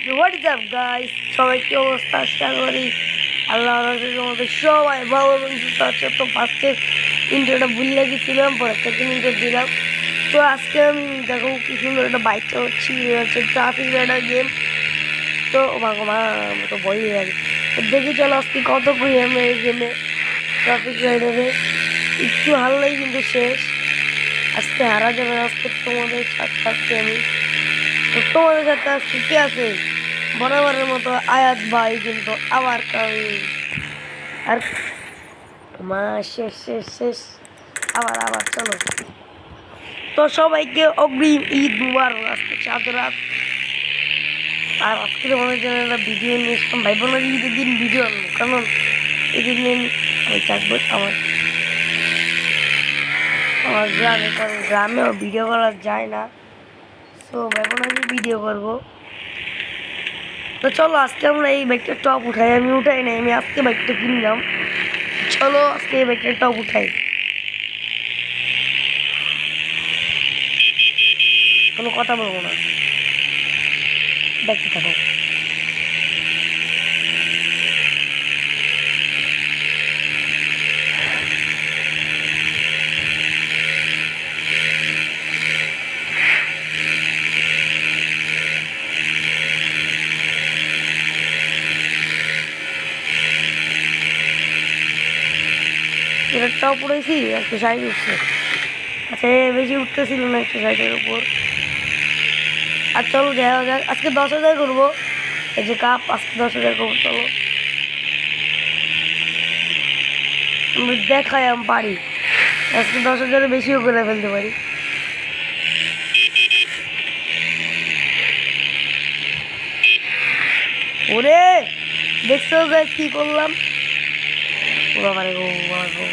What is up guys? সবাই কি অবস্থা? আশা করি আল্লাহর রহমতে সবাই ভালো এবং সুস্থ আছে। তো ফার্স্টের ইন্ট্রোটা ভুলে গেছিলাম, পরে সেকেন্ড ইন্ট্রো দিলাম। তো আজকে আমি দেখো কি সুন্দর একটা বাইক চালাচ্ছি, হচ্ছে ট্রাফিক রাইডার গেম। তো মা তো ভয় হয়ে গেছে। তো দেখি চলো আজকে কত করি আমরা এই গেমে ট্রাফিক রাইডারে। একটু হারলেই কিন্তু শেষ, আজকে হারা যাবে। আজকে তোমাদের সাথে আজকে আমি, তো তোমাদের সাথে আজকে কি আছে বরাবরের মতো আয়াত ভাই কিন্তু আবার কামি আর মা শেষ শেষ শেষ আবার আবার চলো। তো সবাইকে অগ্রিম ঈদ মুবারক। আজকে চাঁদ রাত, আর আজকে তোমাদের জন্য একটা ভিডিও নিয়ে এসলাম। ভাই বোনের ঈদের দিন ভিডিও আনবো, কারণ ঈদের দিন আমি থাকবো আমার আমার গ্রামে, কারণ গ্রামেও ভিডিও করা যায় না। তো ভাই বোনের ভিডিও করবো। তো চলো আজকে আমরা এই বাইকটা টপ উঠাই। আমি উঠাই নাই, আমি আজকে বাইকটা কিনলাম। চলো আজকে এই বাইকটা টপ উঠাই, কোনো কথা বলবো না, দেখতে থাকো। এটা টপ উঠেছি, 160 উঠছে। আচ্ছা বেশি উঠতেছিল না 160-এর উপর। আর চলো যাওয়া যাক, আজকে 10,000 করবো। এই যে কাপ, আজকে 10,000 করবো। চলো আমি দেখাই আমি পারি, আজকে 10,000-এর বেশিও করে ফেলতে পারি। ওরে দেখছো গাইস কি করলাম? ও বাবা রে, ও বাবা গো।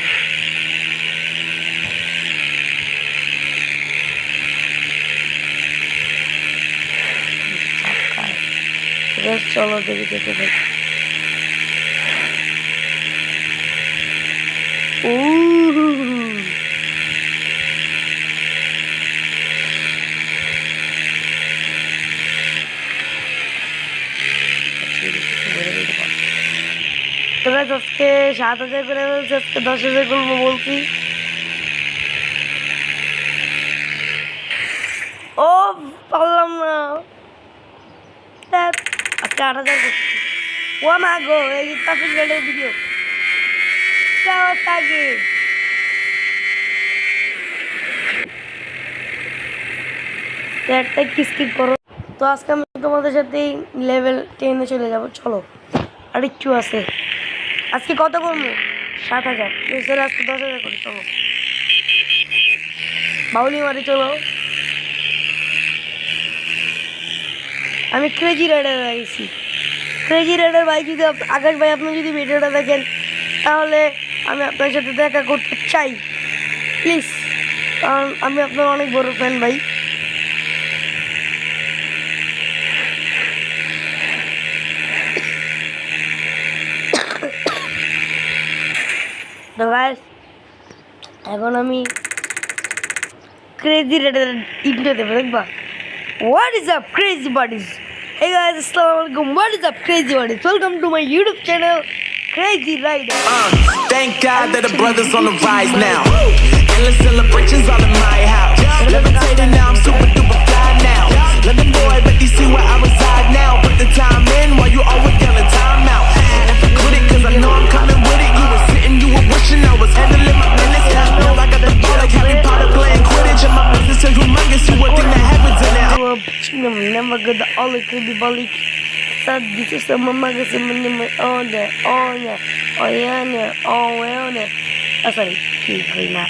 চলো দেখি দেখে দেখি। তোরা আজকে 7,000 করে বলছি, আজকে 10,000 করবো বলছি। ও পারলাম না, আজকে 8,000 করছি। ও মা গো, এই ট্রাফিক রাইডের ভিডিও আগে একটা স্কিপ করো। তো আজকে আমি তোমাদের সাথে লেভেল 10-এ চলে যাব। চলো আর একটু আছে, আজকে কত করবো? 7,000। আজকে 10,000 করি। চলো বাউলি মারি, চলো। আমি ক্রেজি রাইডার গেছি। ক্রেজি রাইডার ভাই, যদি আকাশ ভাই আপনি যদি ভিডিওটা দেখেন, তাহলে আমি আপনার সাথে দেখা করতে চাই প্লিজ, কারণ আমি আপনার অনেক বড় ফ্যান ভাই। তো গাইস এখন আমি ক্রেজি রাইডার ইন্ট্রো দেবো, দেখবা। What is up crazy buddies? Hey guys, assalamualaikum. What is up crazy buddies? Welcome to my YouTube channel Crazy Rider. Thank God that the brothers on the rise now. Endless celebrations all in my house. Levitating now, I'm super duper fly now. London boy, but you see where I reside now. Put the time in while you always yelling time out. And if you quit it, cause I know I'm coming with it. You were sitting, you were wishing I was handling my business. Now I got the ball like Harry Potter playing Quidditch. And my business is humongous, you would think that happens in now. Never good the all it could be balik. Sad this is the mama kasi mani on the on ya. Oh yeah, oh well. Sorry, কি হই না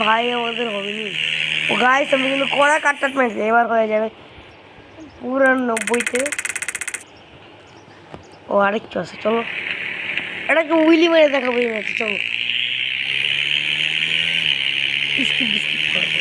ভাই, আমাদের হবে নি। ও guys আমি কিন্তু কড়া কাটটাট মারছি, এবার হয়ে যাবে পুরো 90-তে। ও আরেকটু আছে, চলো এটাকে উইলি মেরে দেখাবো এই ম্যাচে। চলো স্কিপ স্কিপ করবো।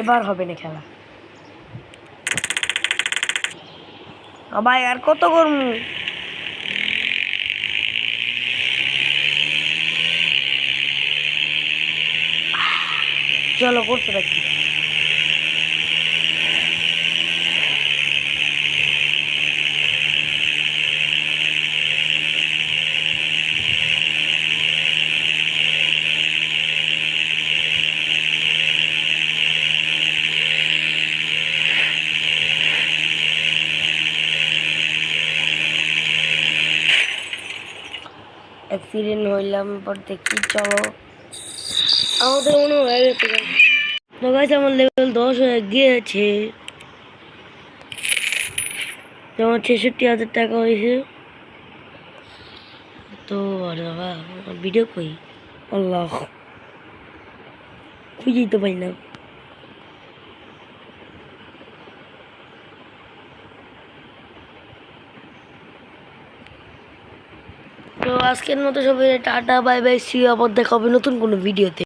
এবার হবে না খেলা। ভাই আর কত করবো? চলো করতে থাকি। অ্যাক্সিডেন্ট হইলাম পর দেখি। চলো আমাদের মনে হয়ে গেছে তো গাছ, আমার লেভেল 10 হয়ে গিয়েছে। যেমন 66,000 টাকা হয়েছে। তো আরে বাবা, আমার ভিডিও কই? আল্লাহ, খুঁজেই তো পাই না। তো আজকের মতো সবাই টাটা, বাই বাই, সি, আবার দেখা হবে নতুন কোনো ভিডিওতে।